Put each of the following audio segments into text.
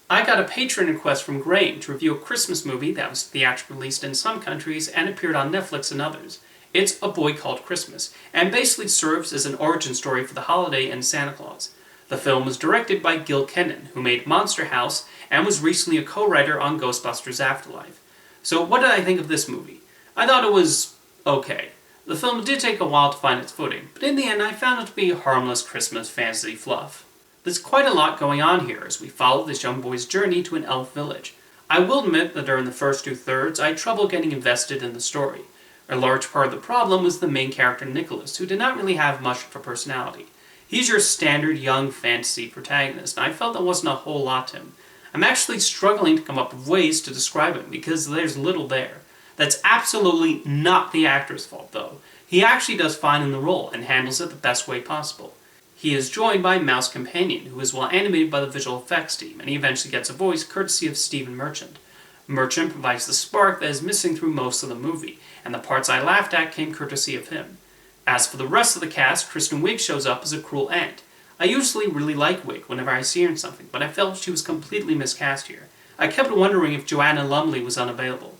I got a Patreon request from Graham to review a Christmas movie that was theatrically released in some countries and appeared on Netflix in others. It's A Boy Called Christmas, and basically serves as an origin story for the holiday and Santa Claus. The film was directed by Gil Kenan, who made Monster House and was recently a co-writer on Ghostbusters Afterlife. So what did I think of this movie? I thought it was okay. The film did take a while to find its footing, but in the end I found it to be harmless Christmas fantasy fluff. There's quite a lot going on here as we follow this young boy's journey to an elf village. I will admit that during the first two-thirds I had trouble getting invested in the story. A large part of the problem was the main character Nicholas, who did not really have much of a personality. He's your standard young fantasy protagonist, and I felt there wasn't a whole lot to him. I'm actually struggling to come up with ways to describe him because there's little there. That's absolutely not the actor's fault, though. He actually does fine in the role and handles it the best way possible. He is joined by Mouse Companion, who is well animated by the visual effects team, and he eventually gets a voice courtesy of Stephen Merchant. Merchant provides the spark that is missing through most of the movie, and the parts I laughed at came courtesy of him. As for the rest of the cast, Kristen Wiig shows up as a cruel aunt. I usually really like Wiig whenever I see her in something, but I felt she was completely miscast here. I kept wondering if Joanna Lumley was unavailable.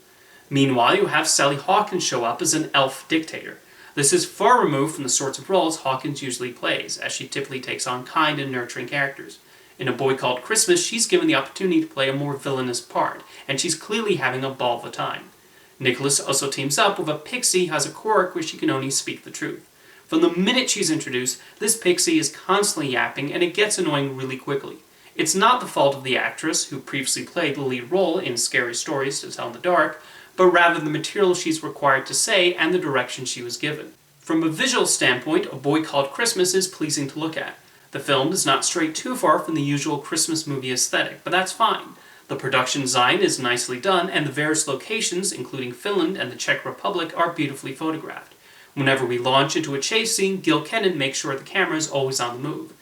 Meanwhile, you have Sally Hawkins show up as an elf dictator. This is far removed from the sorts of roles Hawkins usually plays, as she typically takes on kind and nurturing characters. In A Boy Called Christmas, she's given the opportunity to play a more villainous part, and she's clearly having a ball of a time. Nicholas also teams up with a pixie who has a quirk where she can only speak the truth. From the minute she's introduced, this pixie is constantly yapping, and it gets annoying really quickly. It's not the fault of the actress, who previously played the lead role in Scary Stories to Tell in the Dark, but rather the material she's required to say and the direction she was given. From a visual standpoint, A Boy Called Christmas is pleasing to look at. The film does not stray too far from the usual Christmas movie aesthetic, but that's fine. The production design is nicely done, and the various locations, including Finland and the Czech Republic, are beautifully photographed. Whenever we launch into a chase scene, Gil Kenan makes sure the camera is always on the move.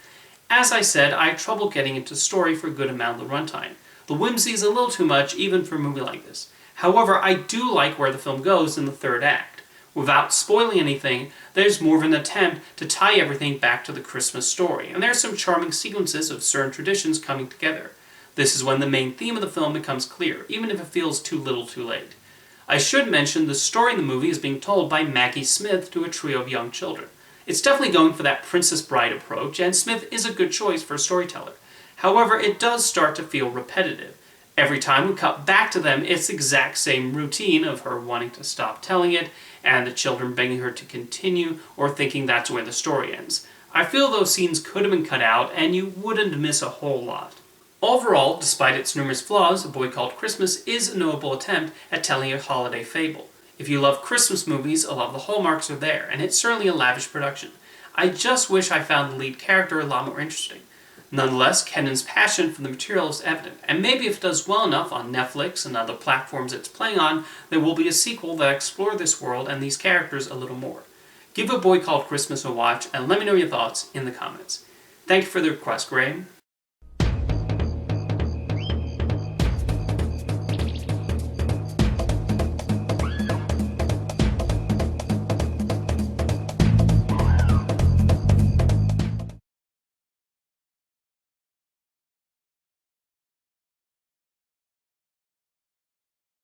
As I said, I had trouble getting into the story for a good amount of the runtime. The whimsy is a little too much, even for a movie like this. However, I do like where the film goes in the third act. Without spoiling anything, there's more of an attempt to tie everything back to the Christmas story, and there are some charming sequences of certain traditions coming together. This is when the main theme of the film becomes clear, even if it feels too little too late. I should mention the story in the movie is being told by Maggie Smith to a trio of young children. It's definitely going for that Princess Bride approach, and Smith is a good choice for a storyteller. However, it does start to feel repetitive. Every time we cut back to them, it's the exact same routine of her wanting to stop telling it, and the children begging her to continue, or thinking that's where the story ends. I feel those scenes could have been cut out, and you wouldn't miss a whole lot. Overall, despite its numerous flaws, A Boy Called Christmas is a notable attempt at telling a holiday fable. If you love Christmas movies, a lot of the hallmarks are there, and it's certainly a lavish production. I just wish I found the lead character a lot more interesting. Nonetheless, Kenan's passion for the material is evident, and maybe if it does well enough on Netflix and other platforms it's playing on, there will be a sequel that explores this world and these characters a little more. Give A Boy Called Christmas a watch, and let me know your thoughts in the comments. Thank you for the request, Graham.